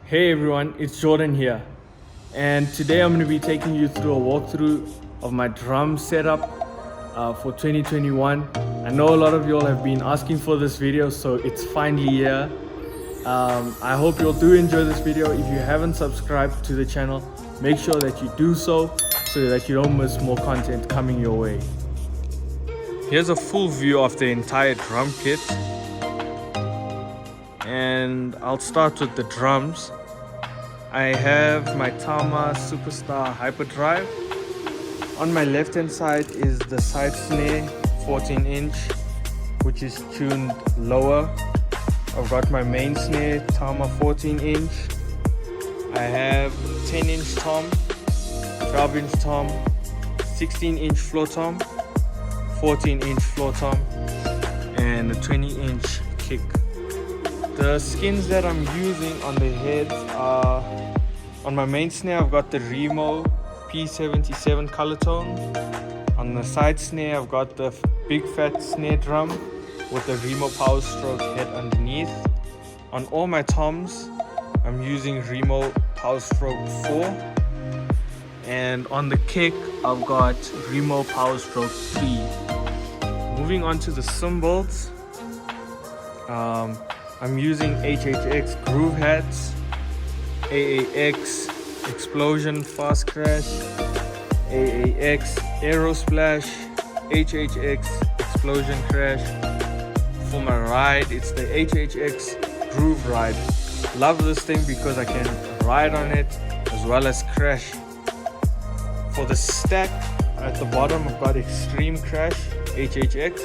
Hey everyone, it's Jordan here, and today I'm going to be taking you through a walkthrough of my drum setup for 2021. I know a lot of y'all have been asking for this video, so it's finally here. I hope you'll do enjoy this video. If you haven't subscribed to the channel, make sure that you do so that you don't miss more content coming your way. Here's a full view of the entire drum kit, and I'll start with the drums. I have my Tama Superstar Hyperdrive. On my left hand side is the side snare 14 inch, which is tuned lower. I've got my main snare Tama 14 inch. I have 10 inch tom, 12 inch tom, 16 inch floor tom, 14 inch floor tom, and a 20 inch kick. The skins that I'm using on the heads are, on my main snare I've got the Remo P77 color tone. On the side snare I've got the big fat snare drum with the Remo Power Stroke head underneath. On all my toms I'm using Remo Power Stroke 4. And on the kick I've got Remo Power Stroke 3. Moving on to the cymbals, I'm using HHX groove hats, AAX explosion fast crash, AAX aero splash, HHX explosion crash. For my ride, it's the HHX groove ride. Love this thing because I can ride on it as well as crash. For the stack at the bottom I've got extreme crash HHX.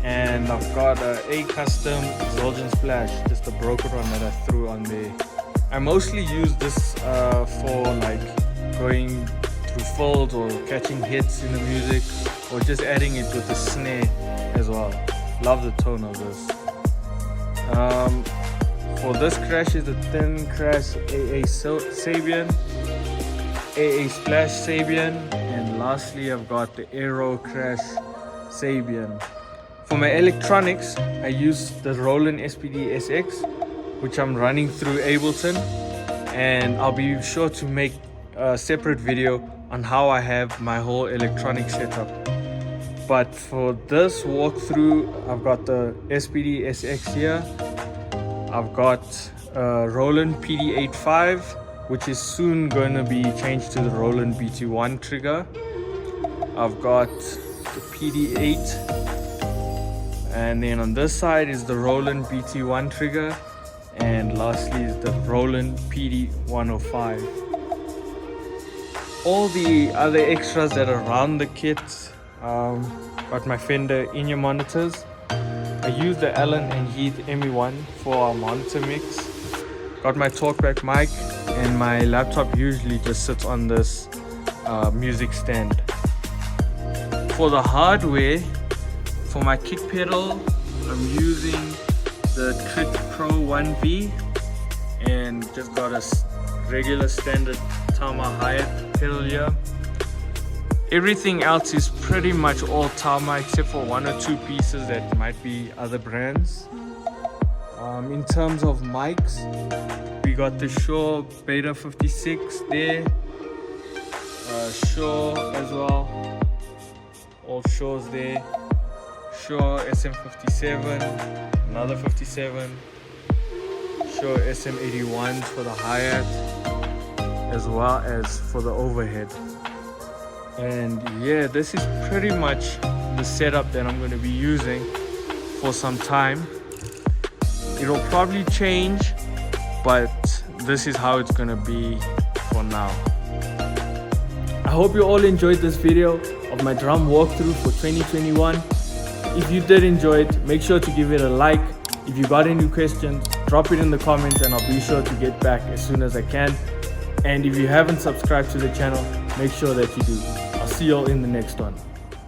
And I've got a custom Exulgent Splash, just a broken one that I threw on there. I mostly use this for like going through folds or catching hits in the music, or just adding it with the snare as well. Love the tone of this. For this crash is the thin crash AA Sabian, AA Splash Sabian, and lastly I've got the Aero Crash Sabian. For my electronics, I use the Roland SPD SX, which I'm running through Ableton, and I'll be sure to make a separate video on how I have my whole electronic setup. But for this walkthrough, I've got the SPD SX here. I've got Roland PD85, which is soon going to be changed to the Roland BT1 trigger. I've got the PD8. And then on this side is the Roland BT1 trigger, and lastly is the Roland PD105. All the other extras that are around the kit, got my Fender in-ear monitors. I use the Allen and Heath ME1 for our monitor mix. Got my talkback mic, and my laptop usually just sits on this music stand. For the hardware, for my kick pedal, I'm using the Trick Pro 1V, and just got a regular standard Tama hi-hat pedal here. Everything else is pretty much all Tama except for one or two pieces that might be other brands. In terms of mics, we got the Shure Beta 56 there, Shure as well, all Shures there. Shure SM57, another 57, Shure SM81 for the hi-hat, as well as for the overhead. And yeah, this is pretty much the setup that I'm going to be using for some time. It'll probably change, but this is how it's going to be for now. I hope you all enjoyed this video of my drum walkthrough for 2021. If you did enjoy it, make sure to give it a like. If you got any questions, drop it in the comments and I'll be sure to get back as soon as I can. And if you haven't subscribed to the channel, make sure that you do. I'll see you all in the next one.